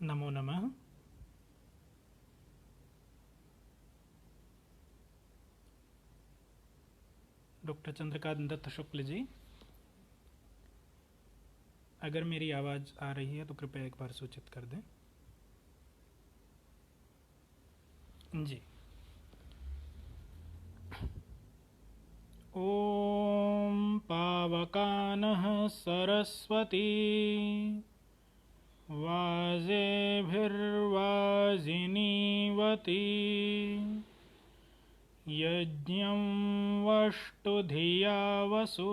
नमो नमः। डॉक्टर चंद्रकांत दत्त शुक्ल जी, अगर मेरी आवाज़ आ रही है तो कृपया एक बार सूचित कर दें। जी। ओम पावकानः सरस्वती वाजेभिर्वाजिनीवती यज्ञं वष्टु धिया वसु।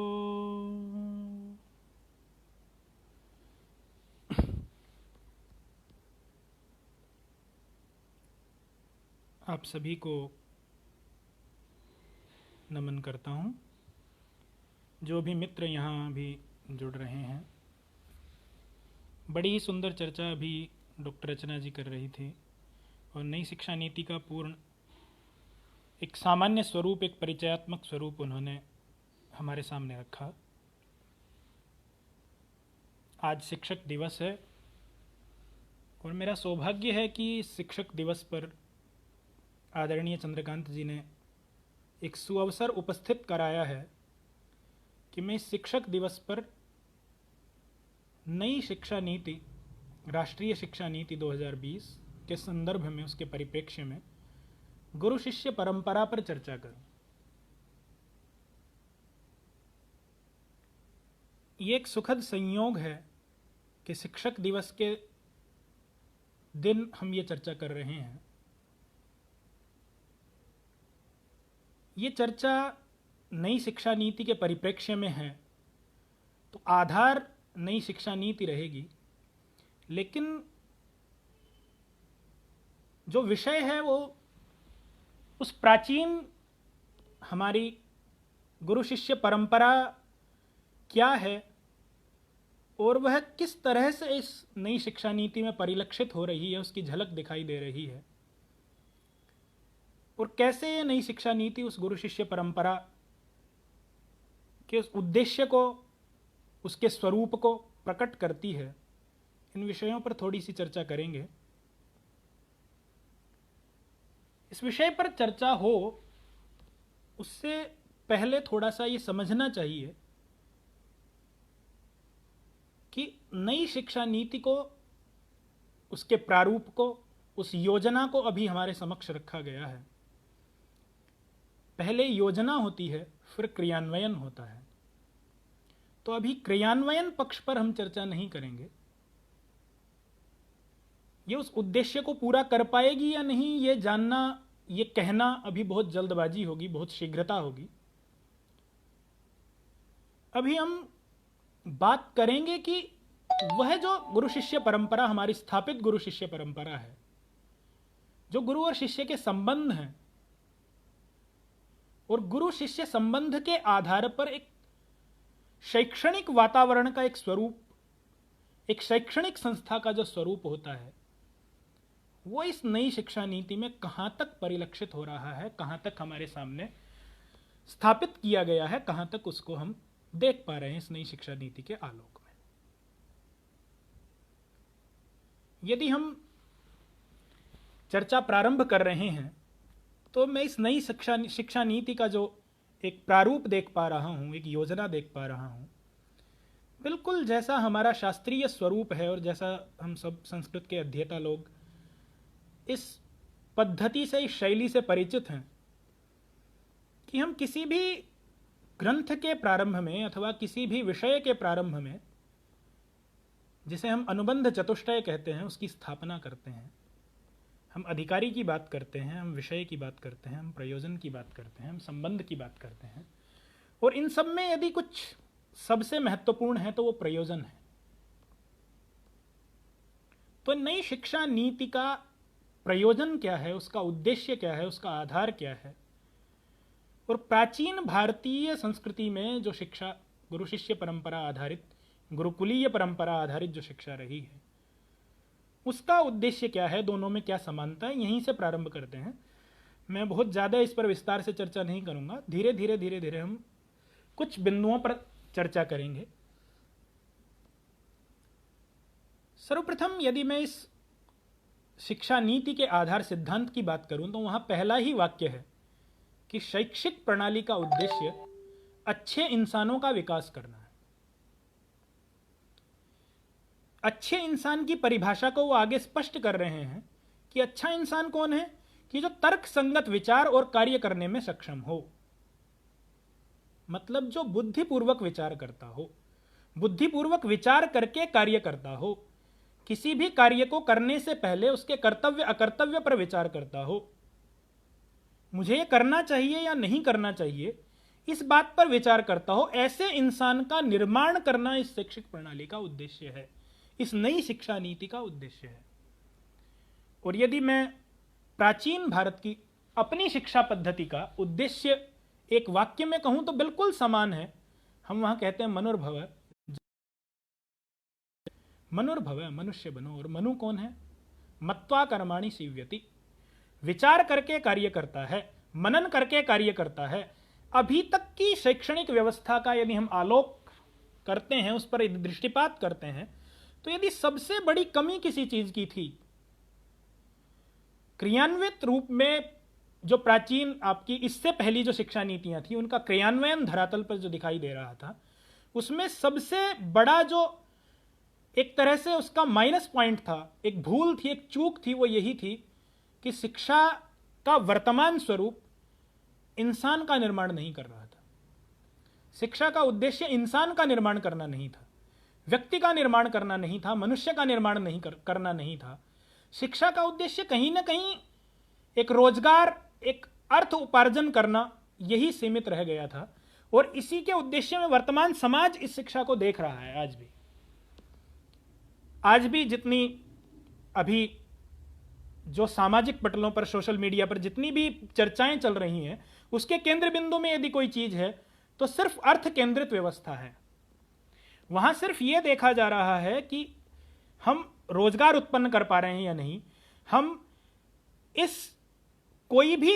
आप सभी को नमन करता हूँ। जो भी मित्र यहाँ भी जुड़ रहे हैं, बड़ी ही सुंदर चर्चा अभी डॉक्टर रचना जी कर रही थी और नई शिक्षा नीति का पूर्ण एक सामान्य स्वरूप, एक परिचयात्मक स्वरूप उन्होंने हमारे सामने रखा। आज शिक्षक दिवस है और मेरा सौभाग्य है कि शिक्षक दिवस पर आदरणीय चंद्रकांत जी ने एक सुअवसर उपस्थित कराया है कि मैं इस शिक्षक दिवस पर नई शिक्षा नीति, राष्ट्रीय शिक्षा नीति 2020 के संदर्भ में, उसके परिप्रेक्ष्य में गुरु शिष्य परंपरा पर चर्चा करूं। ये एक सुखद संयोग है कि शिक्षक दिवस के दिन हम ये चर्चा कर रहे हैं। ये चर्चा नई शिक्षा नीति के परिप्रेक्ष्य में है तो आधार नई शिक्षा नीति रहेगी, लेकिन जो विषय है वो उस प्राचीन हमारी गुरु शिष्य परंपरा क्या है और वह किस तरह से इस नई शिक्षा नीति में परिलक्षित हो रही है, उसकी झलक दिखाई दे रही है। और कैसे ये नई शिक्षा नीति उस गुरु शिष्य परंपरा के उस उद्देश्य को, उसके स्वरूप को प्रकट करती है, इन विषयों पर थोड़ी सी चर्चा करेंगे। इस विषय पर चर्चा हो उससे पहले थोड़ा सा ये समझना चाहिए कि नई शिक्षा नीति को, उसके प्रारूप को, उस योजना को अभी हमारे समक्ष रखा गया है। पहले योजना होती है, फिर क्रियान्वयन होता है। तो अभी क्रियान्वयन पक्ष पर हम चर्चा नहीं करेंगे। ये उस उद्देश्य को पूरा कर पाएगी या नहीं, ये जानना, ये कहना अभी बहुत जल्दबाजी होगी, बहुत शीघ्रता होगी। अभी हम बात करेंगे कि वह जो गुरु शिष्य परंपरा, हमारी स्थापित गुरु शिष्य परंपरा है, जो गुरु और शिष्य के संबंध हैं, और गुरु शिष्य संबंध के आधार पर एक शैक्षणिक वातावरण का एक स्वरूप, एक शैक्षणिक संस्था का जो स्वरूप होता है, वो इस नई शिक्षा नीति में कहां तक परिलक्षित हो रहा है, कहां तक हमारे सामने स्थापित किया गया है, कहां तक उसको हम देख पा रहे हैं इस नई शिक्षा नीति के आलोक में। यदि हम चर्चा प्रारंभ कर रहे हैं तो मैं इस नई शिक्षा नीति का जो एक प्रारूप देख पा रहा हूं, एक योजना देख पा रहा हूं, बिल्कुल जैसा हमारा शास्त्रीय स्वरूप है और जैसा हम सब संस्कृत के अध्येता लोग इस पद्धति से, इस शैली से परिचित हैं कि हम किसी भी ग्रंथ के प्रारंभ में अथवा किसी भी विषय के प्रारंभ में, जिसे हम अनुबंध चतुष्टय कहते हैं, उसकी स्थापना करते हैं। हम अधिकारी की बात करते हैं, हम विषय की बात करते हैं, हम प्रयोजन की बात करते हैं, हम संबंध की बात करते हैं, और इन सब में यदि कुछ सबसे महत्वपूर्ण है तो वो प्रयोजन है। तो नई शिक्षा नीति का प्रयोजन क्या है, उसका उद्देश्य क्या है, उसका आधार क्या है, और प्राचीन भारतीय संस्कृति में जो शिक्षा गुरु शिष्य परंपरा आधारित, गुरुकुलीय परंपरा आधारित जो शिक्षा रही है, उसका उद्देश्य क्या है, दोनों में क्या समानता है, यहीं से प्रारंभ करते हैं। मैं बहुत ज़्यादा इस पर विस्तार से चर्चा नहीं करूंगा, धीरे धीरे हम कुछ बिंदुओं पर चर्चा करेंगे। सर्वप्रथम यदि मैं इस शिक्षा नीति के आधार सिद्धांत की बात करूं तो वहां पहला ही वाक्य है कि शैक्षिक प्रणाली का उद्देश्य अच्छे इंसानों का विकास करना है। अच्छे इंसान की परिभाषा को वो आगे स्पष्ट कर रहे हैं कि अच्छा इंसान कौन है, कि जो तर्क संगत विचार और कार्य करने में सक्षम हो, मतलब जो बुद्धिपूर्वक विचार करता हो, बुद्धिपूर्वक विचार करके कार्य करता हो, किसी भी कार्य को करने से पहले उसके कर्तव्य अकर्तव्य पर विचार करता हो, मुझे ये करना चाहिए या नहीं करना चाहिए इस बात पर विचार करता हो, ऐसे इंसान का निर्माण करना इस शैक्षिक प्रणाली का उद्देश्य है, इस नई शिक्षा नीति का उद्देश्य है। और यदि मैं प्राचीन भारत की अपनी शिक्षा पद्धति का उद्देश्य एक वाक्य में कहूं तो बिल्कुल समान है। हम वहां कहते हैं मनुर्भव, मनुर्भव मनुष्य बनो। और मनु कौन है? मत्वा कर्माणि सीव्यति, विचार करके कार्य करता है, मनन करके कार्य करता है। अभी तक की शैक्षणिक व्यवस्था का यदि हम आलोक करते हैं, उस पर दृष्टिपात करते हैं, तो यदि सबसे बड़ी कमी किसी चीज की थी, क्रियान्वित रूप में जो प्राचीन आपकी इससे पहली जो शिक्षा नीतियां थी उनका क्रियान्वयन धरातल पर जो दिखाई दे रहा था, उसमें सबसे बड़ा जो एक तरह से उसका माइनस पॉइंट था, एक भूल थी, एक चूक थी, वो यही थी कि शिक्षा का वर्तमान स्वरूप इंसान का निर्माण नहीं कर रहा था। शिक्षा का उद्देश्य इंसान का निर्माण करना नहीं था, व्यक्ति का निर्माण करना नहीं था, मनुष्य का निर्माण नहीं करना नहीं था। शिक्षा का उद्देश्य कहीं ना कहीं एक रोजगार, एक अर्थ उपार्जन करना, यही सीमित रह गया था। और इसी के उद्देश्य में वर्तमान समाज इस शिक्षा को देख रहा है। आज भी जितनी अभी जो सामाजिक पटलों पर, सोशल मीडिया पर जितनी भी चर्चाएं चल रही हैं, उसके केंद्र बिंदु में यदि कोई चीज है तो सिर्फ अर्थ केंद्रित व्यवस्था है। वहां सिर्फ यह देखा जा रहा है कि हम रोजगार उत्पन्न कर पा रहे हैं या नहीं, हम इस कोई भी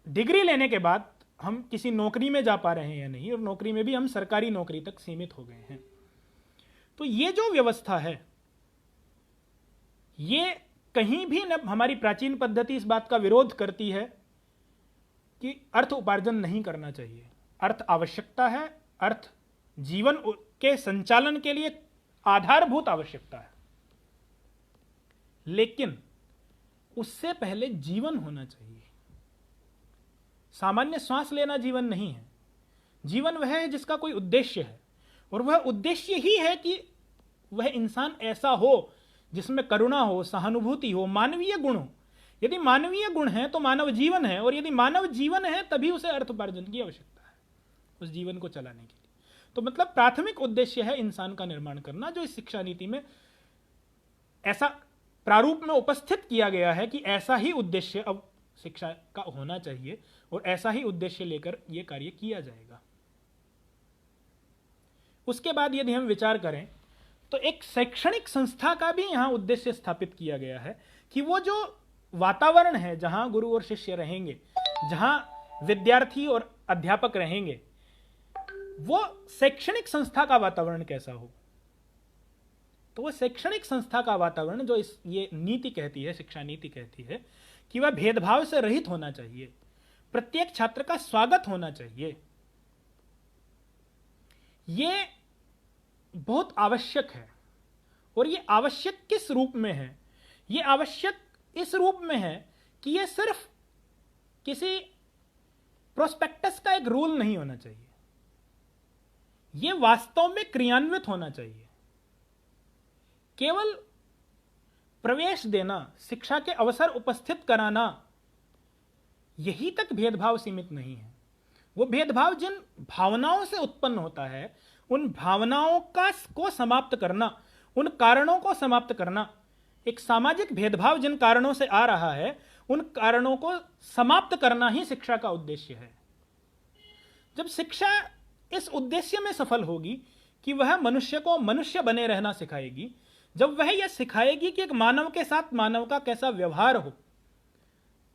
डिग्री लेने के बाद हम किसी नौकरी में जा पा रहे हैं या नहीं, और नौकरी में भी हम सरकारी नौकरी तक सीमित हो गए हैं। तो ये जो व्यवस्था है, ये कहीं भी न हमारी प्राचीन पद्धति इस बात का विरोध करती है कि अर्थ उपार्जन नहीं करना चाहिए। अर्थ आवश्यकता है, अर्थ जीवन के संचालन के लिए आधारभूत आवश्यकता है, लेकिन उससे पहले जीवन होना चाहिए। सामान्य श्वास लेना जीवन नहीं है। जीवन वह है जिसका कोई उद्देश्य है, और वह उद्देश्य ही है कि वह इंसान ऐसा हो जिसमें करुणा हो, सहानुभूति हो, मानवीय गुण हो। यदि मानवीय गुण है तो मानव जीवन है, और यदि मानव जीवन है तभी उसे अर्थोपार्जन की आवश्यकता है उस जीवन को चलाने के लिए। तो मतलब प्राथमिक उद्देश्य है इंसान का निर्माण करना, जो इस शिक्षा नीति में ऐसा प्रारूप में उपस्थित किया गया है कि ऐसा ही उद्देश्य अब शिक्षा का होना चाहिए, और ऐसा ही उद्देश्य लेकर यह कार्य किया जाएगा। उसके बाद यदि हम विचार करें तो एक शैक्षणिक संस्था का भी यहां उद्देश्य स्थापित किया गया है कि वो जो वातावरण है जहां गुरु और शिष्य रहेंगे, जहां विद्यार्थी और अध्यापक रहेंगे, वो शैक्षणिक संस्था का वातावरण कैसा हो। तो वो शैक्षणिक संस्था का वातावरण जो ये नीति कहती है, शिक्षा नीति कहती है कि वह भेदभाव से रहित होना चाहिए, प्रत्येक छात्र का स्वागत होना चाहिए। ये बहुत आवश्यक है। और ये आवश्यक किस रूप में है? ये आवश्यक इस रूप में है कि ये सिर्फ किसी प्रोस्पेक्टस का एक रूल नहीं होना चाहिए, ये वास्तव में क्रियान्वित होना चाहिए। केवल प्रवेश देना, शिक्षा के अवसर उपस्थित कराना, यही तक भेदभाव सीमित नहीं है। वो भेदभाव जिन भावनाओं से उत्पन्न होता है, उन भावनाओं को समाप्त करना, उन कारणों को समाप्त करना, एक सामाजिक भेदभाव जिन कारणों से आ रहा है, उन कारणों को समाप्त करना ही शिक्षा का उद्देश्य है। जब शिक्षा इस उद्देश्य में सफल होगी कि वह मनुष्य को मनुष्य बने रहना सिखाएगी, जब वह यह सिखाएगी कि एक मानव के साथ मानव का कैसा व्यवहार हो,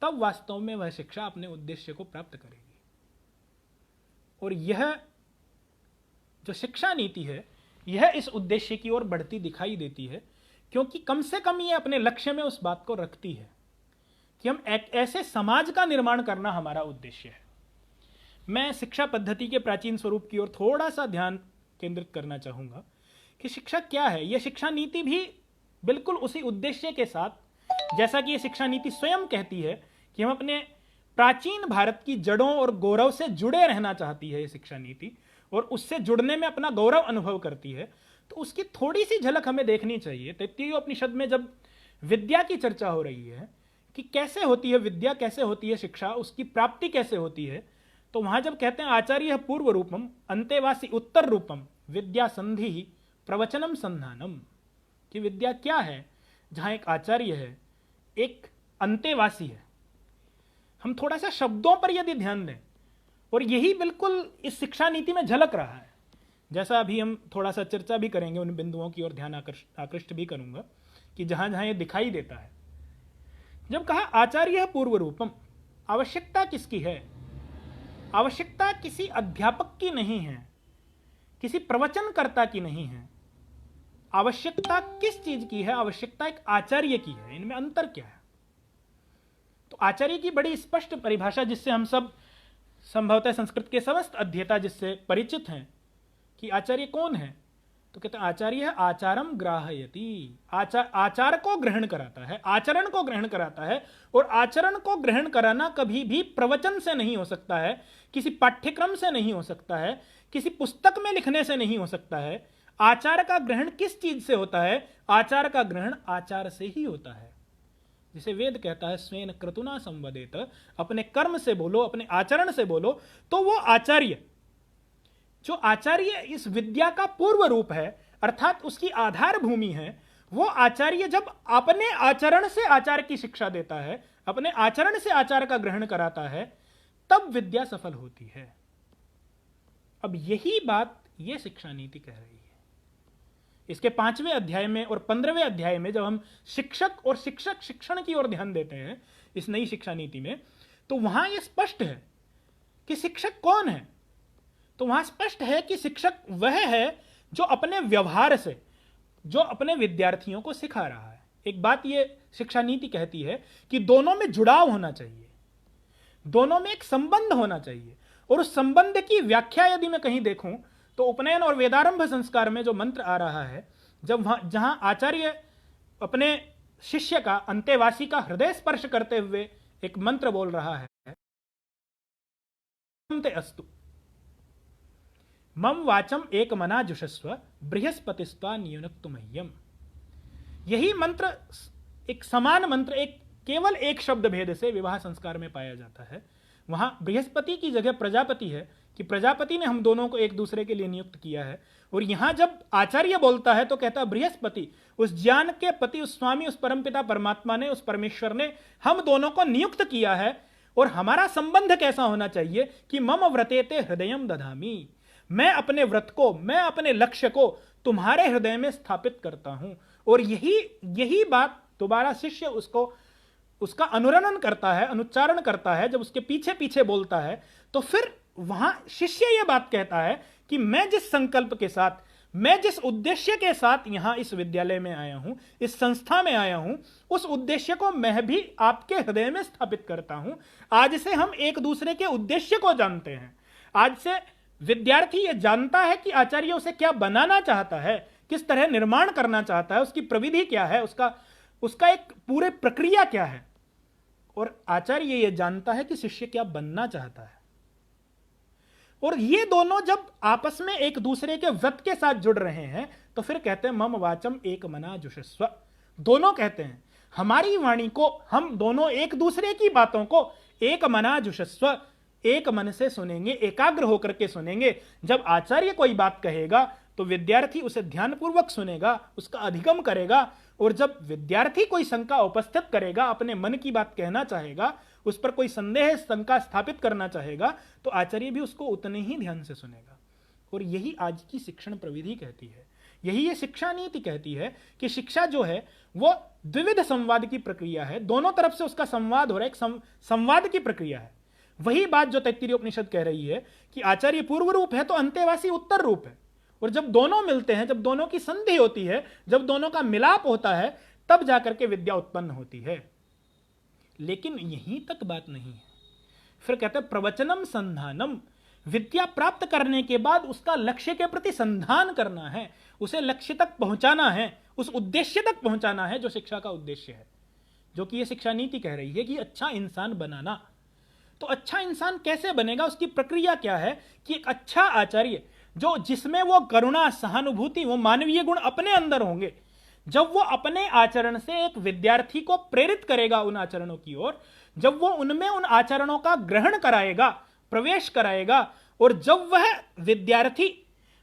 तब वास्तव में वह शिक्षा अपने उद्देश्य को प्राप्त करेगी। और यह जो शिक्षा नीति है, यह इस उद्देश्य की ओर बढ़ती दिखाई देती है, क्योंकि कम से कम यह अपने लक्ष्य में उस बात को रखती है कि हम एक ऐसे समाज का निर्माण करना हमारा उद्देश्य है। मैं शिक्षा पद्धति के प्राचीन स्वरूप की ओर थोड़ा सा ध्यान केंद्रित करना चाहूंगा कि शिक्षा क्या है। यह शिक्षा नीति भी बिल्कुल उसी उद्देश्य के साथ, जैसा कि यह शिक्षा नीति स्वयं कहती है कि हम अपने प्राचीन भारत की जड़ों और गौरव से जुड़े रहना चाहती है, यह शिक्षा नीति, और उससे जुड़ने में अपना गौरव अनुभव करती है, तो उसकी थोड़ी सी झलक हमें देखनी चाहिए। तैत्तिरीय उपनिषद में जब विद्या की चर्चा हो रही है कि कैसे होती है विद्या, कैसे होती है शिक्षा, उसकी प्राप्ति कैसे होती है, तो वहां जब कहते हैं आचार्य पूर्व रूपम अंतेवासी उत्तर रूपम विद्या संधि प्रवचनम संधानम, कि विद्या क्या है, जहां एक आचार्य है, एक अंतेवासी है। हम थोड़ा सा शब्दों पर यदि ध्यान दें, और यही बिल्कुल इस शिक्षा नीति में झलक रहा है, जैसा अभी हम थोड़ा सा चर्चा भी करेंगे, उन बिंदुओं की ओर ध्यान आकृष्ट भी करूंगा कि जहां जहां ये दिखाई देता है। जब कहा आचार्य पूर्व रूपम, आवश्यकता किसकी है? आवश्यकता किसी अध्यापक की नहीं है, किसी प्रवचनकर्ता की नहीं है। आवश्यकता किस चीज की है? आवश्यकता एक आचार्य की है। इनमें अंतर क्या है? तो आचार्य की बड़ी स्पष्ट परिभाषा, जिससे हम सब संभवतः संस्कृत के समस्त अध्येता जिससे परिचित हैं कि आचार्य कौन है, तो कहते हैं आचार्य है आचारम ग्राहयति, आचार को ग्रहण कराता है, आचरण को ग्रहण कराता है। और आचरण को ग्रहण कराना कभी भी प्रवचन से नहीं हो सकता है, किसी पाठ्यक्रम से नहीं हो सकता है, किसी पुस्तक में लिखने से नहीं हो सकता है। आचार का ग्रहण किस चीज से होता है? आचार का ग्रहण आचार से ही होता है। जिसे वेद कहता है स्वेन क्रतुना संवदेत, अपने कर्म से बोलो, अपने आचरण से बोलो, तो वो आचार्य, जो आचार्य इस विद्या का पूर्व रूप है, अर्थात उसकी आधार भूमि है, वो आचार्य जब अपने आचरण से आचार की शिक्षा देता है, अपने आचरण से आचार का ग्रहण कराता है, तब विद्या सफल होती है। अब यही बात ये शिक्षा नीति कह रही है। इसके 5वें अध्याय में और 15वें अध्याय में जब हम शिक्षक और शिक्षक शिक्षण की ओर ध्यान देते हैं इस नई शिक्षा नीति में, तो वहां यह स्पष्ट है कि शिक्षक कौन है। तो वहां स्पष्ट है कि शिक्षक वह है जो अपने व्यवहार से, जो अपने विद्यार्थियों को सिखा रहा है। एक बात यह शिक्षा नीति कहती है कि दोनों में जुड़ाव होना चाहिए, दोनों में एक संबंध होना चाहिए। और उस संबंध की व्याख्या यदि मैं कहीं देखूं तो उपनयन और वेदारंभ संस्कार में जो मंत्र आ रहा है, जहां आचार्य अपने शिष्य का, अंतेवासी का हृदय स्पर्श करते हुए एक मंत्र बोल रहा है, अस्तु मम वाचम एक मना जुषस्व बृहस्पतिस्त्वा नियुनक्तु मह्यम। यही मंत्र, एक समान मंत्र, एक केवल एक शब्द भेद से विवाह संस्कार में पाया जाता है। वहां बृहस्पति की जगह प्रजापति है कि प्रजापति ने हम दोनों को एक दूसरे के लिए नियुक्त किया है। और यहां जब आचार्य बोलता है तो कहता है बृहस्पति, उस ज्ञान के पति, उस स्वामी, उस परमपिता परमात्मा ने, उस परमेश्वर ने हम दोनों को नियुक्त किया है। और हमारा संबंध कैसा होना चाहिए कि मम व्रतेते हृदयम दधामी, मैं अपने व्रत को, मैं अपने लक्ष्य को तुम्हारे हृदय में स्थापित करता हूं। और यही बात दोबारा शिष्य उसका अनुरणन करता है, अनुच्चारण करता है। जब उसके पीछे पीछे बोलता है तो फिर वहां शिष्य यह बात कहता है कि मैं जिस संकल्प के साथ, मैं जिस उद्देश्य के साथ यहां इस विद्यालय में आया हूं, इस संस्था में आया हूं, उस उद्देश्य को मैं भी आपके हृदय में स्थापित करता हूं। आज से हम एक दूसरे के उद्देश्य को जानते हैं। आज से विद्यार्थी यह जानता है कि आचार्य उसे क्या बनाना चाहता है, किस तरह निर्माण करना चाहता है, उसकी प्रविधि क्या है, उसका एक पूरे प्रक्रिया क्या है। और आचार्य यह जानता है कि शिष्य क्या बनना चाहता है। और ये दोनों जब आपस में एक दूसरे के व्रत के साथ जुड़ रहे हैं तो फिर कहते हैं मम वाचम एक मना जुषस्व, दोनों कहते हैं हमारी वाणी को हम दोनों एक दूसरे की बातों को एक मना जुषस्व, एक मन से सुनेंगे, एकाग्र होकर के सुनेंगे। जब आचार्य कोई बात कहेगा तो विद्यार्थी उसे ध्यानपूर्वक सुनेगा, उसका अधिगम करेगा, और जब विद्यार्थी कोई शंका उपस्थित करेगा, अपने मन की बात कहना चाहेगा, उस पर कोई संदेह शंका स्थापित करना चाहेगा, तो आचार्य भी उसको उतने ही ध्यान से सुनेगा। और यही आज की शिक्षण प्रविधि कहती है, यही ये शिक्षा नीति कहती है कि शिक्षा जो है वो द्विविध संवाद की प्रक्रिया है, दोनों तरफ से उसका संवाद हो रहा है, एक संवाद की प्रक्रिया है। वही बात जो तैत्तिरीय उपनिषद कह रही है कि आचार्य पूर्व रूप है तो अंतेवासी उत्तर रूप है, और जब दोनों मिलते हैं, जब दोनों की संधि होती है, जब दोनों का मिलाप होता है, तब जाकर के विद्या उत्पन्न होती है। लेकिन यहीं तक बात नहीं है। फिर कहते हैं प्रवचनम संधानम, विद्या प्राप्त करने के बाद उसका लक्ष्य के प्रति संधान करना है, उसे लक्ष्य तक पहुंचाना है, उस उद्देश्य तक पहुंचाना है जो शिक्षा का उद्देश्य है, जो कि यह शिक्षा नीति कह रही है कि अच्छा इंसान बनाना। तो अच्छा इंसान कैसे बनेगा, उसकी प्रक्रिया क्या है कि एक अच्छा आचार्य जो जिसमें वो करुणा, सहानुभूति, वो मानवीय गुण अपने अंदर होंगे, जब वो अपने आचरण से एक विद्यार्थी को प्रेरित करेगा उन आचरणों की ओर, जब वो उनमें उन आचरणों का ग्रहण कराएगा, प्रवेश कराएगा, और जब वह विद्यार्थी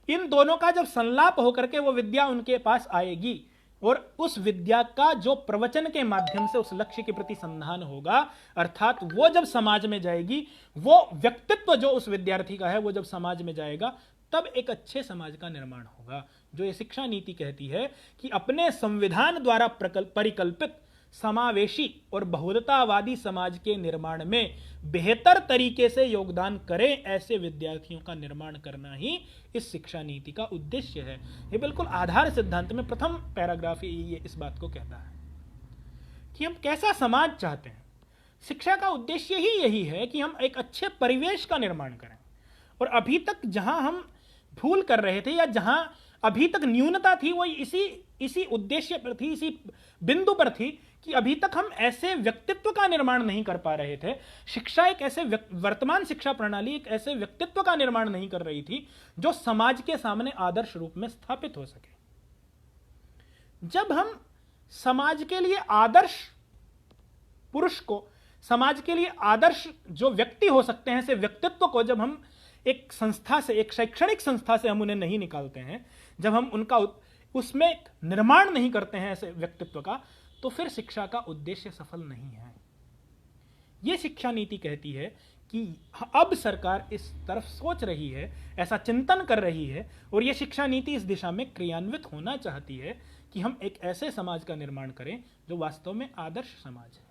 इन दोनों का जब संलाप होकर के वो विद्या उनके पास आएगी, और उस विद्या का जो प्रवचन के माध्यम से उस लक्ष्य के प्रति संधान होगा, अर्थात वो जब समाज में जाएगी, वो व्यक्तित्व जो उस विद्यार्थी का है वो जब समाज में जाएगा, तब एक अच्छे समाज का निर्माण होगा। जो ये शिक्षा नीति कहती है कि अपने संविधान द्वारा परिकल्पित समावेशी और बहुलतावादी समाज के निर्माण में बेहतर तरीके से योगदान करें, ऐसे विद्यार्थियों का निर्माण करना ही इस शिक्षा नीति का उद्देश्य है। ये बिल्कुल आधार सिद्धांत में प्रथम पैराग्राफ ये इस बात को कहता है कि हम कैसा समाज चाहते हैं। शिक्षा का उद्देश्य ही यही है कि हम एक अच्छे परिवेश का निर्माण करें। और अभी तक जहां हम भूल कर रहे थे, या जहां अभी तक न्यूनता थी, वो इसी उद्देश्य पर थी, इसी बिंदु पर थी कि अभी तक हम ऐसे व्यक्तित्व का निर्माण नहीं कर पा रहे थे। शिक्षा एक ऐसे वर्तमान शिक्षा प्रणाली एक ऐसे व्यक्तित्व का निर्माण नहीं कर रही थी जो समाज के सामने आदर्श रूप में स्थापित हो सके। जब हम समाज के लिए आदर्श पुरुष को, समाज के लिए आदर्श जो व्यक्ति हो सकते हैं, ऐसे व्यक्तित्व को जब हम एक संस्था से, एक शैक्षणिक संस्था से हम उन्हें नहीं निकालते हैं, जब हम उनका उसमें निर्माण नहीं करते हैं ऐसे व्यक्तित्व का, तो फिर शिक्षा का उद्देश्य सफल नहीं है। यह शिक्षा नीति कहती है कि अब सरकार इस तरफ सोच रही है, ऐसा चिंतन कर रही है, और यह शिक्षा नीति इस दिशा में क्रियान्वित होना चाहती है कि हम एक ऐसे समाज का निर्माण करें जो वास्तव में आदर्श समाज है।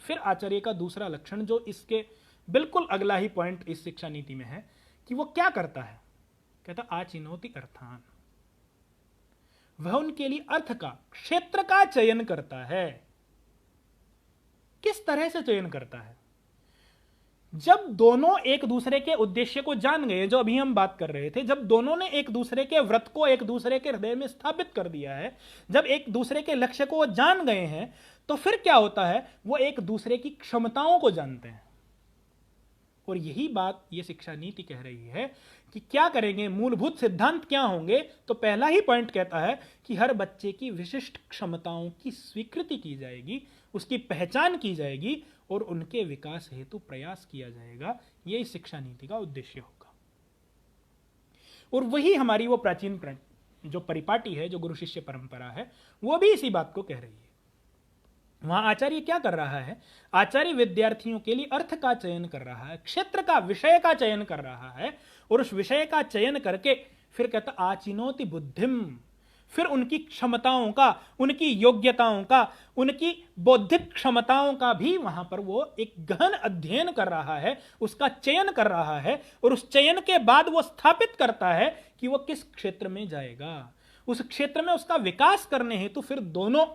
फिर आचार्य का दूसरा लक्षण, जो इसके बिल्कुल अगला ही पॉइंट इस शिक्षा नीति में है, कि वो क्या करता है। कहता आचिनोति अर्थान, वह उनके लिए अर्थ का, क्षेत्र का चयन करता है। किस तरह से चयन करता है? जब दोनों एक दूसरे के उद्देश्य को जान गए, जो अभी हम बात कर रहे थे, जब दोनों ने एक दूसरे के व्रत को एक दूसरे के हृदय में स्थापित कर दिया है, जब एक दूसरे के लक्ष्य को वो जान गए हैं, तो फिर क्या होता है, वो एक दूसरे की क्षमताओं को जानते हैं। और यही बात ये शिक्षा नीति कह रही है कि क्या करेंगे, मूलभूत सिद्धांत क्या होंगे। तो पहला ही पॉइंट कहता है कि हर बच्चे की विशिष्ट क्षमताओं की स्वीकृति की जाएगी, उसकी पहचान की जाएगी, और उनके विकास हेतु प्रयास किया जाएगा। यह इस शिक्षा नीति का उद्देश्य होगा। और वही हमारी वो प्राचीन जो परिपाटी है, जो गुरु शिष्य परंपरा है, वो भी इसी बात को कह रही है। वहां आचार्य क्या कर रहा है, आचार्य विद्यार्थियों के लिए अर्थ का चयन कर रहा है, क्षेत्र का, विषय का चयन कर रहा है, और उस विषय का चयन करके फिर कहता आचिनोति बुद्धिम, फिर उनकी क्षमताओं का, उनकी योग्यताओं का, उनकी बौद्धिक क्षमताओं का भी वहां पर वो एक गहन अध्ययन कर रहा है, उसका चयन कर रहा है, और उस चयन के बाद वो स्थापित करता है कि वो किस क्षेत्र में जाएगा। उस क्षेत्र में उसका विकास करने हेतु फिर दोनों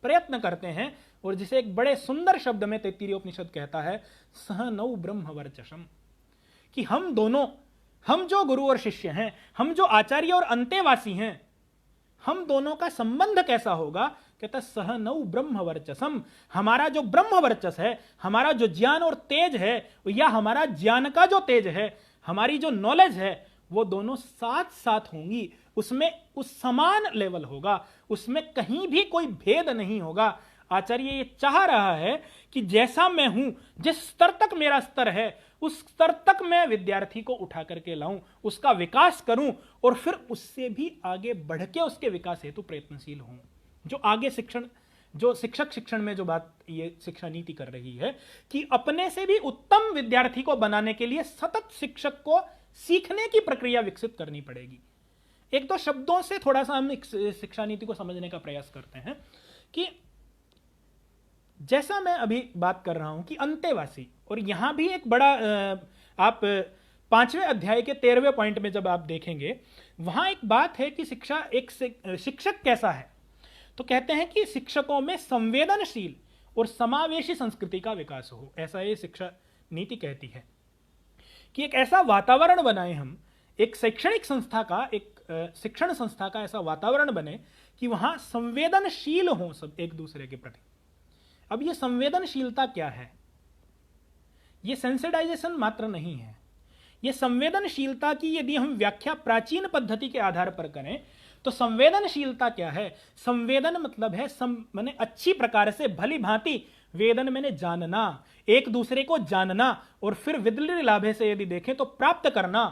प्रयत्न करते हैं। और जिसे एक बड़े सुंदर शब्द में तैत्तिरीय उपनिषद कहता है, सह नौ ब्रह्म वर्चसम, कि हम दोनों, हम जो गुरु और शिष्य हैं, हम जो आचार्य और अंतेवासी हैं, हम दोनों का संबंध कैसा होगा। कहता सह नौ ब्रह्म वर्चसम, हमारा जो ब्रह्म वर्चस है, हमारा जो ज्ञान और तेज है, या हमारा ज्ञान का जो तेज है, हमारी जो नॉलेज है, वो दोनों साथ साथ होंगी, उसमें उस समान लेवल होगा, उसमें कहीं भी कोई भेद नहीं होगा। आचार्य ये चाह रहा है कि जैसा मैं हूं, जिस स्तर तक मेरा स्तर है, उस स्तर तक मैं विद्यार्थी को उठा करके लाऊं, उसका विकास करूं और फिर उससे भी आगे बढ़ के उसके विकास हेतु प्रयत्नशील हूं। जो आगे शिक्षण, जो शिक्षक शिक्षण में जो बात ये शिक्षा नीति कर रही है कि अपने से भी उत्तम विद्यार्थी को बनाने के लिए सतत शिक्षक को सीखने की प्रक्रिया विकसित करनी पड़ेगी। एक दो शब्दों से थोड़ा सा हम शिक्षा नीति को समझने का प्रयास करते हैं कि जैसा मैं अभी बात कर रहा हूं कि अंतेवासी, और यहां भी एक बड़ा आप 5वें अध्याय के 13वें पॉइंट में जब आप देखेंगे, वहां एक बात है कि शिक्षा, एक शिक्षक कैसा है, तो कहते हैं कि शिक्षकों में संवेदनशील और समावेशी संस्कृति का विकास हो। ऐसा ये शिक्षा नीति कहती है कि एक ऐसा वातावरण बनाएं हम, एक शैक्षणिक संस्था का, एक शिक्षण संस्था का ऐसा वातावरण बने कि वहां संवेदनशील हो सब एक दूसरे के प्रति। अब ये संवेदनशीलता क्या है? ये सेंसिटाइजेशन मात्र नहीं है। ये संवेदनशीलता की यदि हम व्याख्या प्राचीन पद्धति के आधार पर करें तो संवेदनशीलता क्या है? संवेदन मतलब है माने अच्छी प्रकार से, भली भांति, वेदन मैंने जानना, एक दूसरे को जानना, और फिर विदुर लाभे से यदि देखें तो प्राप्त करना।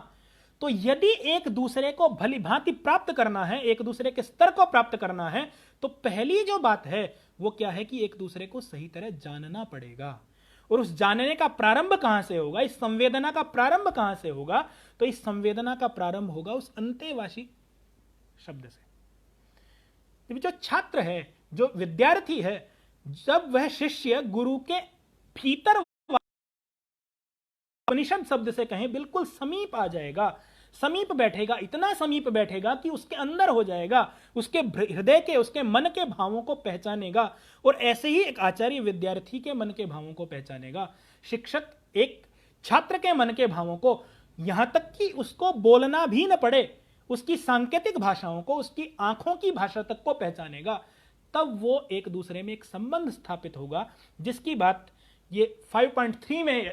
तो यदि एक दूसरे को भली भांति प्राप्त करना है, एक दूसरे के स्तर को प्राप्त करना है, तो पहली जो बात है वो क्या है कि एक दूसरे को सही तरह जानना पड़ेगा। और उस जानने का प्रारंभ कहां से होगा? इस संवेदना का प्रारंभ कहां से होगा? तो इस संवेदना का प्रारंभ होगा उस अंतेवासी शब्द से। जो छात्र है, जो विद्यार्थी है, जब वह शिष्य गुरु के भीतर, उपनिषद शब्द से कहें, बिल्कुल समीप आ जाएगा, समीप बैठेगा, इतना समीप बैठेगा कि उसके अंदर हो जाएगा, उसके हृदय के, उसके मन के भावों को पहचानेगा। और ऐसे ही एक आचार्य विद्यार्थी के मन के भावों को पहचानेगा। शिक्षक एक छात्र के मन के भावों को, यहां तक कि उसको बोलना भी न पड़े, उसकी सांकेतिक भाषाओं को, उसकी आंखों की भाषा तक को पहचानेगा। तब वो एक दूसरे में एक संबंध स्थापित होगा, जिसकी बात ये 5.3 में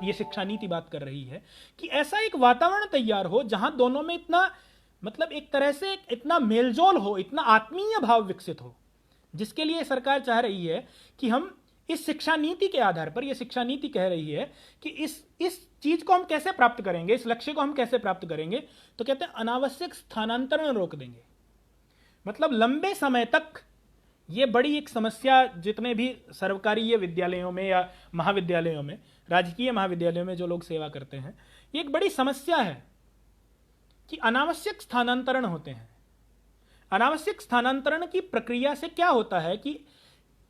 ये शिक्षा नीति बात कर रही है कि ऐसा एक वातावरण तैयार हो जहां दोनों में इतना, मतलब एक तरह से इतना मेलजोल हो, इतना आत्मीय भाव विकसित हो, जिसके लिए सरकार चाह रही है कि हम इस शिक्षा नीति के आधार पर, यह शिक्षा नीति कह रही है कि इस चीज को हम कैसे प्राप्त करेंगे, इस लक्ष्य को हम कैसे प्राप्त करेंगे। तो कहते हैं अनावश्यक स्थानांतरण रोक देंगे। मतलब लंबे समय तक ये बड़ी एक समस्या, जितने भी सरकारी विद्यालयों में या महाविद्यालयों में, राजकीय महाविद्यालयों में जो लोग सेवा करते हैं, ये एक बड़ी समस्या है कि अनावश्यक स्थानांतरण होते हैं। अनावश्यक स्थानांतरण की प्रक्रिया से क्या होता है कि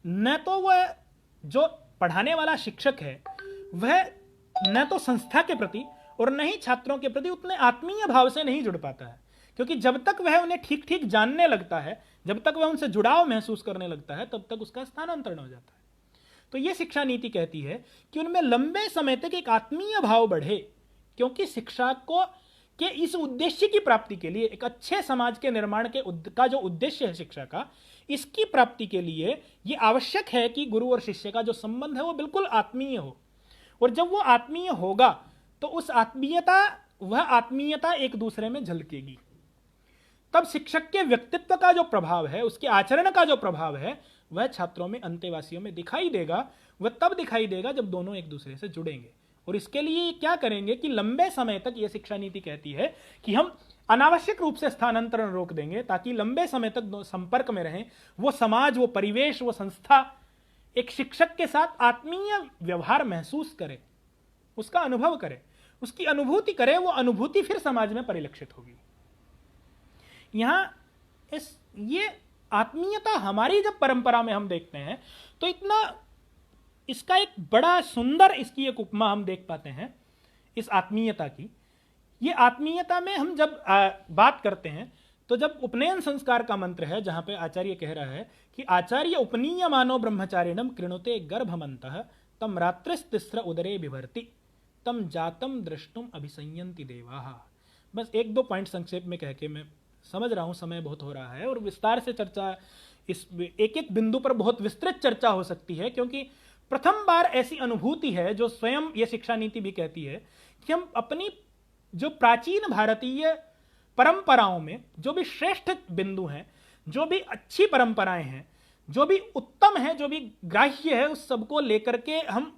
न तो वह जो पढ़ाने वाला शिक्षक है वह न तो संस्था के प्रति और न ही छात्रों के प्रति उतने आत्मीय भाव से नहीं जुड़ पाता है, क्योंकि जब तक वह उन्हें ठीक ठीक जानने लगता है, जब तक वह उनसे जुड़ाव महसूस करने लगता है, तब तक उसका स्थानांतरण हो जाता है। तो यह शिक्षा नीति कहती है कि उनमें लंबे समय तक एक आत्मीय भाव बढ़े, क्योंकि शिक्षा को के इस उद्देश्य की प्राप्ति के लिए, एक अच्छे समाज के निर्माण का जो उद्देश्य है शिक्षा का, इसकी प्राप्ति के लिए यह आवश्यक है कि गुरु और शिष्य का जो संबंध है वो बिल्कुल आत्मीय हो। और जब वो आत्मीय होगा तो वह आत्मीयता एक दूसरे में झलकेगी। तब शिक्षक के व्यक्तित्व का जो प्रभाव है, उसके आचरण का जो प्रभाव है, वह छात्रों में, अंतेवासियों में दिखाई देगा। वह तब दिखाई देगा जब दोनों एक दूसरे से जुड़ेंगे। और इसके लिए क्या करेंगे कि लंबे समय तक यह शिक्षा नीति कहती है कि हम अनावश्यक रूप से स्थानांतरण रोक देंगे, ताकि लंबे समय तक संपर्क में रहें। वो समाज, वो परिवेश, वो संस्था एक शिक्षक के साथ आत्मीय व्यवहार महसूस करे, उसका अनुभव करे, उसकी अनुभूति करे। वो अनुभूति फिर समाज में परिलक्षित होगी। यहां ये आत्मीयता हमारी जब परंपरा में हम देखते हैं तो इसका एक बड़ा सुंदर, इसकी एक उपमा हम देख पाते हैं इस आत्मीयता की। ये आत्मीयता में हम जब बात करते हैं तो जब उपनयन संस्कार का मंत्र है, जहां पे आचार्य कह रहा है कि आचार्य उपनीय मानो ब्रह्मचारिणम कृणुते गर्भमंतः तम रात्रिस्तिस्र उदरे बिभर्ति तम जातम द्रष्टुम अभिसंयन्ति देवाः। बस एक दो पॉइंट संक्षेप में कह के, मैं समझ रहा हूं समय बहुत हो रहा है और विस्तार से चर्चा, इस एक एक बिंदु पर बहुत विस्तृत चर्चा हो सकती है, क्योंकि प्रथम बार ऐसी अनुभूति है जो स्वयं यह शिक्षा नीति भी कहती है कि हम अपनी जो प्राचीन भारतीय परंपराओं में जो भी श्रेष्ठ बिंदु हैं, जो भी अच्छी परंपराएं हैं, जो भी उत्तम है, जो भी ग्राह्य है, उस सबको लेकर के हम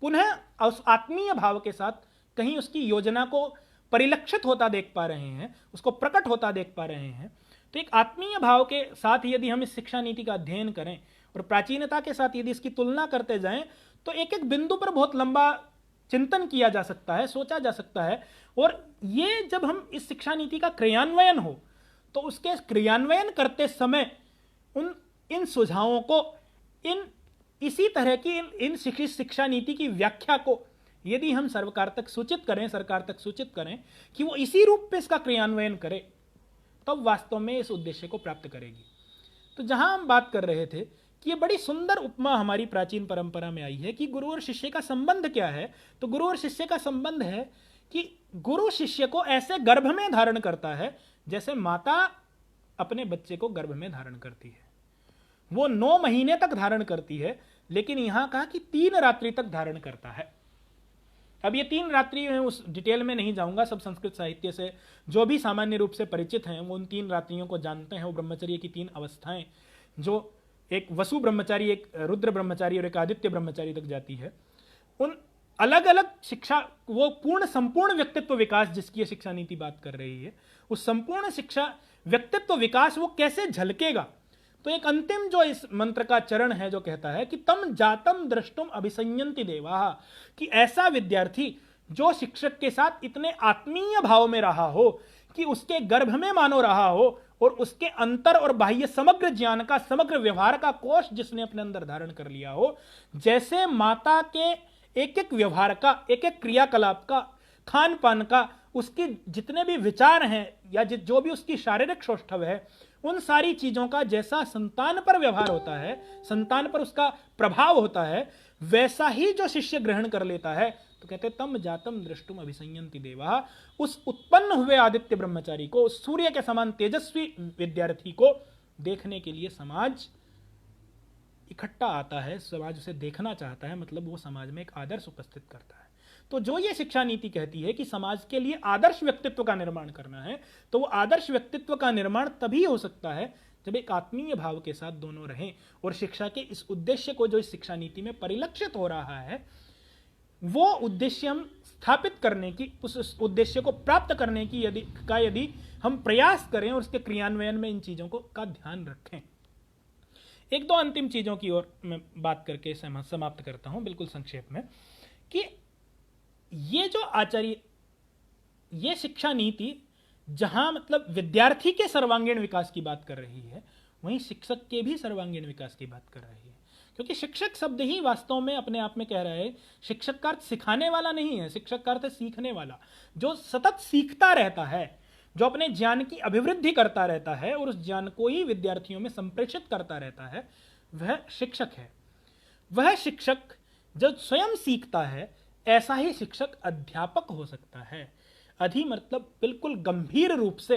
पुनः उस आत्मीय भाव के साथ कहीं उसकी योजना को परिलक्षित होता देख पा रहे हैं, उसको प्रकट होता देख पा रहे हैं। तो एक आत्मीय भाव के साथ यदि हम इस शिक्षा नीति का अध्ययन करें और प्राचीनता के साथ यदि इसकी तुलना करते जाएं, तो एक एक बिंदु पर बहुत लंबा चिंतन किया जा सकता है, सोचा जा सकता है। और ये जब हम इस शिक्षा नीति का क्रियान्वयन हो, तो उसके क्रियान्वयन करते समय इन सुझावों को, इसी तरह की इन शिक्षा नीति की व्याख्या को यदि हम सरकार तक सूचित करें कि वो इसी रूप पे इसका क्रियान्वयन करे, तब वास्तव में इस उद्देश्य को प्राप्त करेगी। तो जहां हम बात कर रहे थे कि ये बड़ी सुंदर उपमा हमारी प्राचीन परंपरा में आई है कि गुरु और शिष्य का संबंध क्या है। तो गुरु और शिष्य का संबंध है कि गुरु शिष्य को ऐसे गर्भ में धारण करता है जैसे माता अपने बच्चे को गर्भ में धारण करती है। वो 9 महीने तक धारण करती है, लेकिन यहां कहा कि 3 रात्रि तक धारण करता है। अब ये 3 रात्रि मैं उस डिटेल में नहीं जाऊंगा, सब संस्कृत साहित्य से जो भी सामान्य रूप से परिचित हैं वो उन 3 रात्रियों को जानते हैं। वो ब्रह्मचर्य की 3 अवस्थाएं, जो एक वसु ब्रह्मचारी, एक रुद्र ब्रह्मचारी और एक आदित्य ब्रह्मचारी तक जाती है। उन अलग अलग शिक्षा, वो पूर्ण संपूर्ण व्यक्तित्व विकास जिसकी शिक्षा नीति बात कर रही है, उस संपूर्ण शिक्षा व्यक्तित्व विकास वो कैसे झलकेगा। तो एक अंतिम जो इस मंत्र का चरण है जो कहता है कि तम जातम द्रष्टुम अभिसंयन्ति देवाः, कि ऐसा विद्यार्थी जो शिक्षक के साथ इतने आत्मीय भाव में रहा हो कि उसके गर्भ में मानो रहा हो और उसके अंतर और बाह्य समग्र ज्ञान का, समग्र व्यवहार का कोष जिसने अपने अंदर धारण कर लिया हो, जैसे माता के एक एक व्यवहार का, एक एक क्रियाकलाप का, खान पान का, उसके जितने भी विचार हैं या जो भी उसकी शारीरिक सौष्ठव है, उन सारी चीजों का जैसा संतान पर व्यवहार होता है, संतान पर उसका प्रभाव होता है, वैसा ही जो शिष्य ग्रहण कर लेता है। तो कहते तम जातम दृष्टुम अभिसंयन्ति देवाः, उस उत्पन्न हुए आदित्य ब्रह्मचारी को, उस सूर्य के समान तेजस्वी विद्यार्थी को देखने के लिए समाज इकट्ठा आता है, समाज उसे देखना चाहता है, मतलब वो समाज में एक आदर्श उपस्थित करता है। तो जो ये शिक्षा नीति कहती है कि समाज के लिए आदर्श व्यक्तित्व का निर्माण करना है, तो वो आदर्श व्यक्तित्व का निर्माण तभी हो सकता है जब एक आत्मीय भाव के साथ दोनों रहें। और शिक्षा के इस उद्देश्य को जो इस शिक्षा नीति में परिलक्षित हो रहा है, वो उद्देश्य हम स्थापित करने की, उस उद्देश्य को प्राप्त करने की यदि हम प्रयास करें और उसके क्रियान्वयन में इन चीजों का ध्यान रखें। 1-2 अंतिम चीजों की ओर मैं बात करके समाप्त करता हूं बिल्कुल संक्षेप में, कि ये जो ये शिक्षा नीति जहां मतलब विद्यार्थी के सर्वांगीण विकास की बात कर रही है, वहीं शिक्षक के भी सर्वांगीण विकास की बात कर रही है। क्योंकि शिक्षक शब्द ही वास्तव में अपने आप में कह रहा है, शिक्षक का अर्थ सिखाने वाला नहीं है, शिक्षक का अर्थ है सीखने वाला, जो सतत सीखता रहता है, जो अपने ज्ञान की अभिवृद्धि करता रहता है और उस ज्ञान को ही विद्यार्थियों में संप्रेषित करता रहता है, वह शिक्षक है। वह शिक्षक जो स्वयं सीखता है, ऐसा ही शिक्षक अध्यापक हो सकता है। मतलब बिल्कुल गंभीर रूप से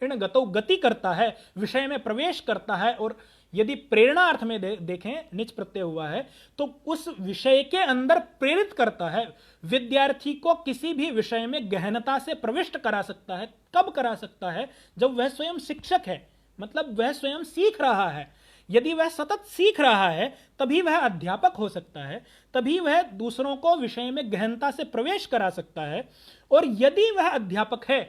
इन गतो गति करता है, विषय में प्रवेश करता है, और यदि प्रेरणा अर्थ में देखें, निच प्रत्यय हुआ है, तो उस विषय के अंदर प्रेरित करता है। विद्यार्थी को किसी भी विषय में गहनता से प्रविष्ट करा सकता है। कब करा सकता है? जब वह स्वयं शिक्षक है, मतलब वह स्वयं सीख रहा है। यदि वह सतत सीख रहा है, तभी वह अध्यापक हो सकता है, तभी वह दूसरों को विषय में गहनता से प्रवेश करा सकता है। और यदि वह अध्यापक है,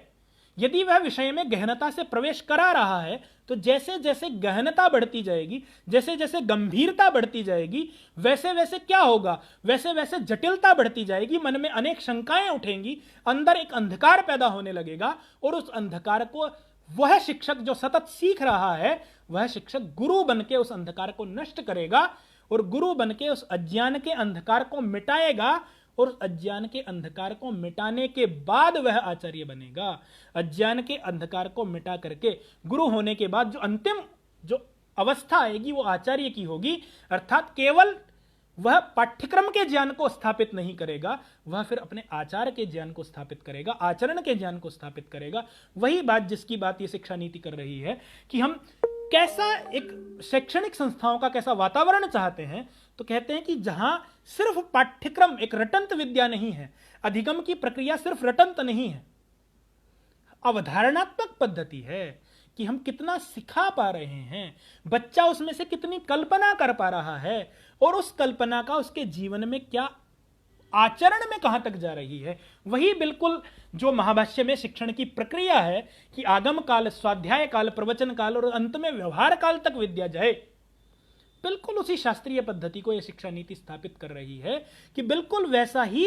यदि वह विषय में गहनता से प्रवेश करा रहा है, तो जैसे जैसे गहनता बढ़ती जाएगी, जैसे जैसे गंभीरता बढ़ती जाएगी, वैसे वैसे क्या होगा? वैसे वैसे जटिलता बढ़ती जाएगी, मन में अनेक शंकाएं उठेंगी, अंदर एक अंधकार पैदा होने लगेगा। और उस अंधकार को वह शिक्षक जो सतत सीख रहा है, वह शिक्षक गुरु बनके उस अंधकार को नष्ट करेगा, और गुरु बनके उस अज्ञान के अंधकार को मिटाएगा। और उस अज्ञान के अंधकार को मिटाने के बाद वह आचार्य बनेगा। अज्ञान के अंधकार को मिटा करके गुरु होने के बाद जो अंतिम जो अवस्था आएगी, वो आचार्य की होगी। अर्थात केवल वह पाठ्यक्रम के ज्ञान को स्थापित नहीं करेगा, वह फिर अपने आचार के ज्ञान को स्थापित करेगा, आचरण के ज्ञान को स्थापित करेगा। वही बात जिसकी बात ये शिक्षा नीति कर रही है कि हम कैसा एक शैक्षणिक संस्थाओं का कैसा वातावरण चाहते हैं। तो कहते हैं कि जहां सिर्फ पाठ्यक्रम, एक रटंत विद्या नहीं है, अधिगम की प्रक्रिया सिर्फ रटंत नहीं है, अवधारणात्मक पद्धति है कि हम कितना सिखा पा रहे हैं, बच्चा उसमें से कितनी कल्पना कर पा रहा है और उस कल्पना का उसके जीवन में क्या आचरण में कहां तक जा रही है। वही बिल्कुल जो महाभाष्य में शिक्षण की प्रक्रिया है कि आगम काल, स्वाध्याय काल, प्रवचन काल और अंत में व्यवहार काल तक विद्या जाए, बिल्कुल उसी शास्त्रीय पद्धति को यह शिक्षा नीति स्थापित कर रही है कि बिल्कुल वैसा ही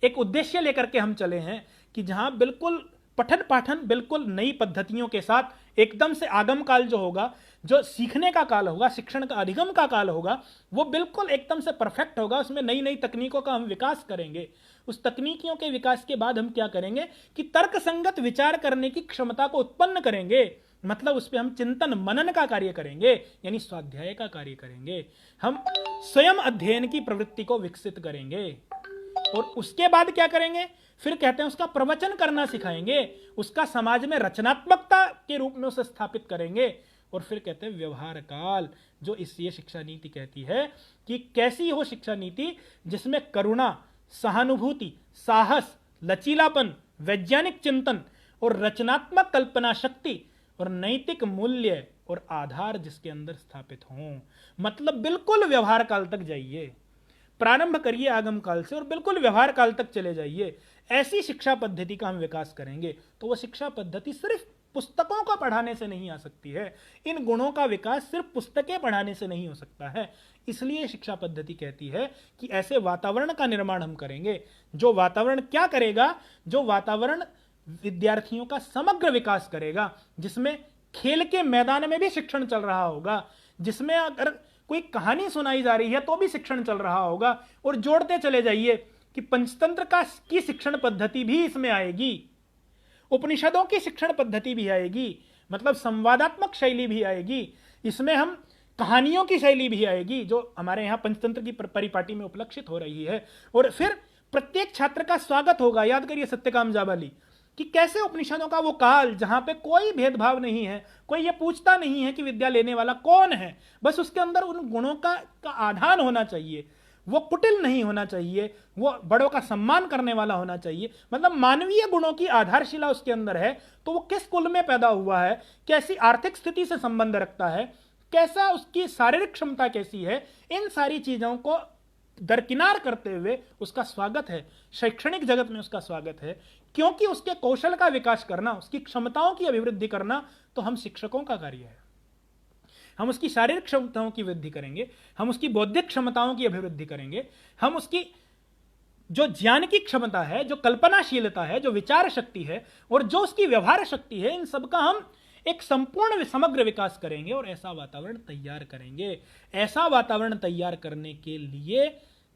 एक उद्देश्य लेकर के हम चले हैं कि जहां बिल्कुल पठन पाठन बिल्कुल नई पद्धतियों के साथ एकदम से आगम काल जो होगा, जो सीखने का काल होगा, शिक्षण का अधिगम का काल होगा, वो बिल्कुल एकदम से परफेक्ट होगा। उसमें नई नई तकनीकों का हम विकास करेंगे। उस तकनीकियों के विकास के बाद हम क्या करेंगे कि तर्क संगत विचार करने की क्षमता को उत्पन्न करेंगे। मतलब उस पर हम चिंतन मनन का कार्य करेंगे, यानी स्वाध्याय का कार्य करेंगे। हम स्वयं अध्ययन की प्रवृत्ति को विकसित करेंगे और उसके बाद क्या करेंगे, फिर कहते हैं उसका प्रवचन करना सिखाएंगे, उसका समाज में रचनात्मकता के रूप में उसे स्थापित करेंगे। और फिर कहते हैं व्यवहार काल, जो ये शिक्षा नीति कहती है कि कैसी हो शिक्षा नीति जिसमें करुणा, सहानुभूति, साहस, लचीलापन, वैज्ञानिक चिंतन और रचनात्मक कल्पना शक्ति और नैतिक मूल्य और आधार जिसके अंदर स्थापित हों। मतलब बिल्कुल व्यवहार काल तक जाइए, प्रारंभ करिए आगम काल से और बिल्कुल व्यवहार काल तक चले जाइए। ऐसी शिक्षा पद्धति का हम विकास करेंगे तो वह शिक्षा पद्धति सिर्फ पुस्तकों को पढ़ाने से नहीं आ सकती है। इन गुणों का विकास सिर्फ पुस्तकें पढ़ाने से नहीं हो सकता है। इसलिए शिक्षा पद्धति कहती है कि ऐसे वातावरण का निर्माण हम करेंगे। जो वातावरण क्या करेगा, जो वातावरण विद्यार्थियों का समग्र विकास करेगा, जिसमें खेल के मैदान में भी शिक्षण चल रहा होगा, जिसमें अगर कोई कहानी सुनाई जा रही है तो भी शिक्षण चल रहा होगा। और जोड़ते चले जाइए कि पंचतंत्र की शिक्षण पद्धति भी इसमें आएगी, उपनिषदों की शिक्षण पद्धति भी आएगी, मतलब संवादात्मक शैली भी आएगी, इसमें हम कहानियों की शैली भी आएगी जो हमारे यहाँ पंचतंत्र की परिपाटी में उपलक्षित हो रही है। और फिर प्रत्येक छात्र का स्वागत होगा। याद करिए सत्यकाम जाबाली कि कैसे उपनिषदों का वो काल जहां पे कोई भेदभाव नहीं है, कोई ये पूछता नहीं है कि विद्या लेने वाला कौन है, बस उसके अंदर उन गुणों का आधान होना चाहिए। वो कुटिल नहीं होना चाहिए, वो बड़ों का सम्मान करने वाला होना चाहिए। मतलब मानवीय गुणों की आधारशिला उसके अंदर है। तो वो किस कुल में पैदा हुआ है, कैसी आर्थिक स्थिति से संबंध रखता है, कैसा उसकी शारीरिक क्षमता कैसी है, इन सारी चीजों को दरकिनार करते हुए उसका स्वागत है, शैक्षणिक जगत में उसका स्वागत है। क्योंकि उसके कौशल का विकास करना, उसकी क्षमताओं की अभिवृद्धि करना तो हम शिक्षकों का कार्य है। हम उसकी शारीरिक क्षमताओं की वृद्धि करेंगे, हम उसकी बौद्धिक क्षमताओं की अभिवृद्धि करेंगे, हम उसकी जो ज्ञान की क्षमता है, जो कल्पनाशीलता है, जो विचार शक्ति है और जो उसकी व्यवहार शक्ति है, इन सबका हम एक संपूर्ण समग्र विकास करेंगे और ऐसा वातावरण तैयार करेंगे। ऐसा वातावरण तैयार करने के लिए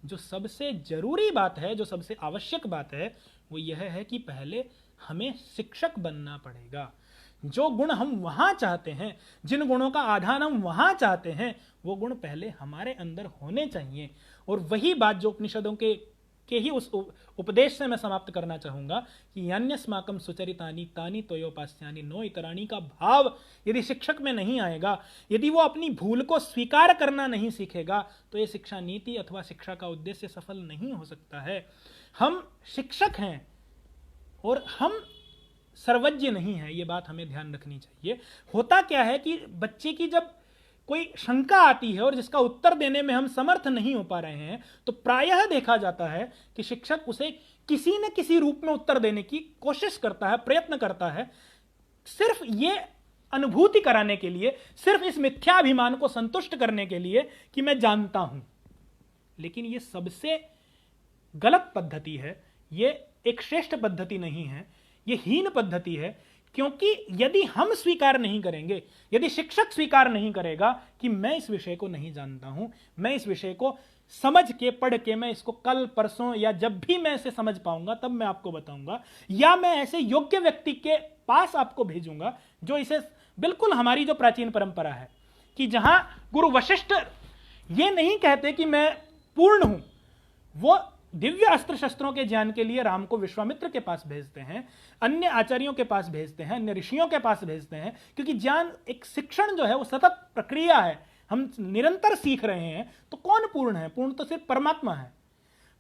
जो सबसे जरूरी बात है, जो सबसे आवश्यक बात है, वो यह है कि पहले हमें शिक्षक बनना पड़ेगा। जो गुण हम वहां चाहते हैं, जिन गुणों का आधान हम वहां चाहते हैं, वो गुण पहले हमारे अंदर होने चाहिए। और वही बात जो उपनिषदों के ही उस उपदेश से मैं समाप्त करना चाहूंगा कि यान्यस्माकं सुचरितानि तानि त्वयोपास्यानि नो इतराणि का भाव यदि शिक्षक में नहीं आएगा, यदि वो अपनी भूल को स्वीकार करना नहीं सीखेगा, तो ये शिक्षा नीति अथवा शिक्षा का उद्देश्य सफल नहीं हो सकता है। हम शिक्षक हैं और हम सर्वज्ञ नहीं है, ये बात हमें ध्यान रखनी चाहिए। होता क्या है कि बच्चे की जब कोई शंका आती है और जिसका उत्तर देने में हम समर्थ नहीं हो पा रहे हैं, तो प्रायः देखा जाता है कि शिक्षक उसे किसी न किसी रूप में उत्तर देने की कोशिश करता है, प्रयत्न करता है, सिर्फ ये अनुभूति कराने के लिए, सिर्फ इस मिथ्याभिमान को संतुष्ट करने के लिए कि मैं जानता हूं। लेकिन ये सबसे गलत पद्धति है, ये एक श्रेष्ठ पद्धति नहीं है, ये हीन पद्धति है। क्योंकि यदि हम स्वीकार नहीं करेंगे, यदि शिक्षक स्वीकार नहीं करेगा कि मैं इस विषय को नहीं जानता हूं, मैं इस विषय को समझ के पढ़ के मैं इसको कल परसों या जब भी मैं इसे समझ पाऊंगा तब मैं आपको बताऊंगा, या मैं ऐसे योग्य व्यक्ति के पास आपको भेजूंगा जो इसे, बिल्कुल हमारी जो प्राचीन परंपरा है कि जहां गुरु वशिष्ठ ये नहीं कहते कि मैं पूर्ण हूं, वो दिव्य अस्त्र शस्त्रों के ज्ञान के लिए राम को विश्वामित्र के पास भेजते हैं, अन्य आचार्यों के पास भेजते हैं, अन्य ऋषियों के पास भेजते हैं, क्योंकि ज्ञान एक शिक्षण जो है वो सतत प्रक्रिया है, हम निरंतर सीख रहे हैं। तो कौन पूर्ण है? पूर्ण तो सिर्फ परमात्मा है।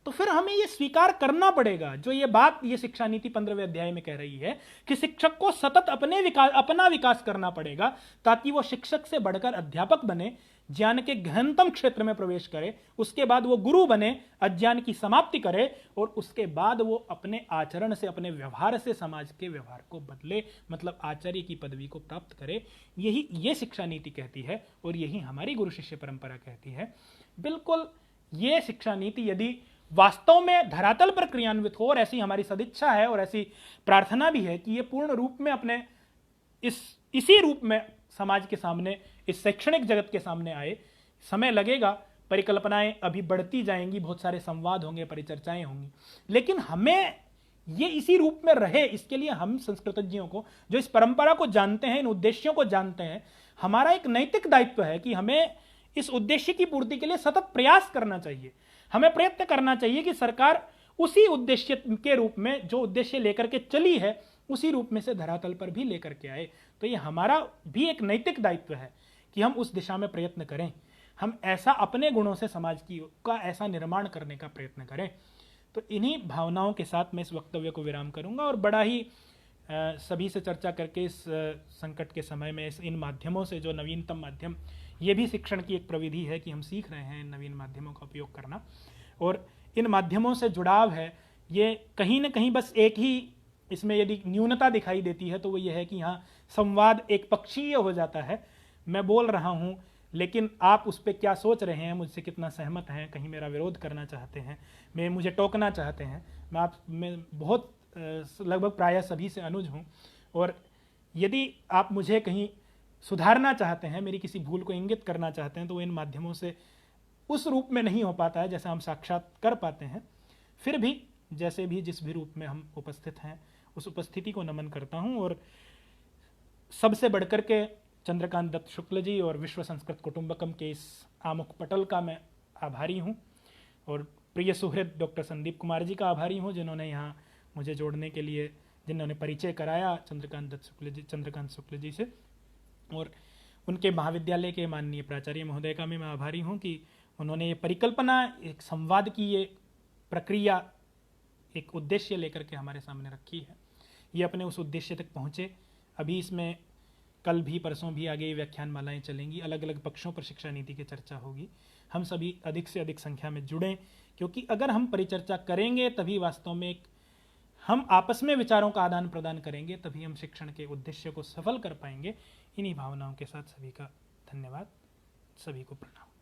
तो फिर हमें ये स्वीकार करना पड़ेगा, जो ये बात ये शिक्षा नीति 15वें अध्याय में कह रही है कि शिक्षक को सतत अपना विकास करना पड़ेगा ताकि वो शिक्षक से बढ़कर अध्यापक बने, ज्ञान के गहनतम क्षेत्र में प्रवेश करे, उसके बाद वो गुरु बने, अज्ञान की समाप्ति करे, और उसके बाद वो अपने आचरण से, अपने व्यवहार से समाज के व्यवहार को बदले, मतलब आचार्य की पदवी को प्राप्त करे। यही ये शिक्षा नीति कहती है और यही हमारी गुरु शिष्य परंपरा कहती है। बिल्कुल ये शिक्षा नीति यदि वास्तव में धरातल पर क्रियान्वित हो, और ऐसी हमारी सदिच्छा है और ऐसी प्रार्थना भी है कि ये पूर्ण रूप में अपने इसी रूप में समाज के सामने, इस शैक्षणिक जगत के सामने आए। समय लगेगा, परिकल्पनाएं अभी बढ़ती जाएंगी, बहुत सारे संवाद होंगे, परिचर्चाएं होंगी, लेकिन हमें ये इसी रूप में रहे, इसके लिए हम संस्कृतज्ञों को, जो इस परंपरा को जानते हैं, इन उद्देश्यों को जानते हैं, हमारा एक नैतिक दायित्व है कि हमें इस उद्देश्य की पूर्ति के लिए सतत प्रयास करना चाहिए। हमें प्रयत्न करना चाहिए कि सरकार उसी उद्देश्य के रूप में, जो उद्देश्य लेकर के चली है, उसी रूप में से धरातल पर भी लेकर के आए। तो ये हमारा भी एक नैतिक दायित्व है कि हम उस दिशा में प्रयत्न करें, हम ऐसा अपने गुणों से समाज का ऐसा निर्माण करने का प्रयत्न करें। तो इन्हीं भावनाओं के साथ मैं इस वक्तव्य को विराम करूंगा, और बड़ा ही सभी से चर्चा करके इस संकट के समय में इन माध्यमों से, जो नवीनतम माध्यम, ये भी शिक्षण की एक प्रविधि है कि हम सीख रहे हैं नवीन माध्यमों का उपयोग करना, और इन माध्यमों से जुड़ाव है, ये कहीं ना कहीं बस एक ही इसमें यदि न्यूनता दिखाई देती है तो वो ये है कि यहाँ संवाद एक पक्षीय हो जाता है। मैं बोल रहा हूँ, लेकिन आप उस पर क्या सोच रहे हैं, मुझसे कितना सहमत हैं, कहीं मेरा विरोध करना चाहते हैं, मुझे टोकना चाहते हैं, मैं बहुत लगभग प्रायः सभी से अनुज हूँ, और यदि आप मुझे कहीं सुधारना चाहते हैं, मेरी किसी भूल को इंगित करना चाहते हैं, तो वो इन माध्यमों से उस रूप में नहीं हो पाता है जैसा हम साक्षात कर पाते हैं। फिर भी जैसे भी जिस भी रूप में हम उपस्थित हैं, उस उपस्थिति को नमन करता हूँ, और सबसे बढ़कर के चंद्रकांत दत्त शुक्ल जी और विश्व संस्कृत कुटुंबकम के इस आमुख पटल का मैं आभारी हूँ, और प्रिय सुहृद डॉक्टर संदीप कुमार जी का आभारी हूँ, जिन्होंने यहाँ मुझे जोड़ने के लिए, जिन्होंने परिचय कराया चंद्रकांत शुक्ल जी से, और उनके महाविद्यालय के माननीय प्राचार्य महोदय का मैं आभारी हूँ कि उन्होंने ये परिकल्पना, एक संवाद की ये प्रक्रिया, एक उद्देश्य लेकर के हमारे सामने रखी है। ये अपने उस उद्देश्य तक पहुँचे। अभी इसमें कल भी, परसों भी आगे व्याख्यान मालाएँ चलेंगी, अलग अलग पक्षों पर शिक्षा नीति की चर्चा होगी। हम सभी अधिक से अधिक संख्या में जुड़ें, क्योंकि अगर हम परिचर्चा करेंगे तभी वास्तव में हम आपस में विचारों का आदान प्रदान करेंगे, तभी हम शिक्षण के उद्देश्य को सफल कर पाएंगे। इन्हीं भावनाओं के साथ सभी का धन्यवाद, सभी को प्रणाम।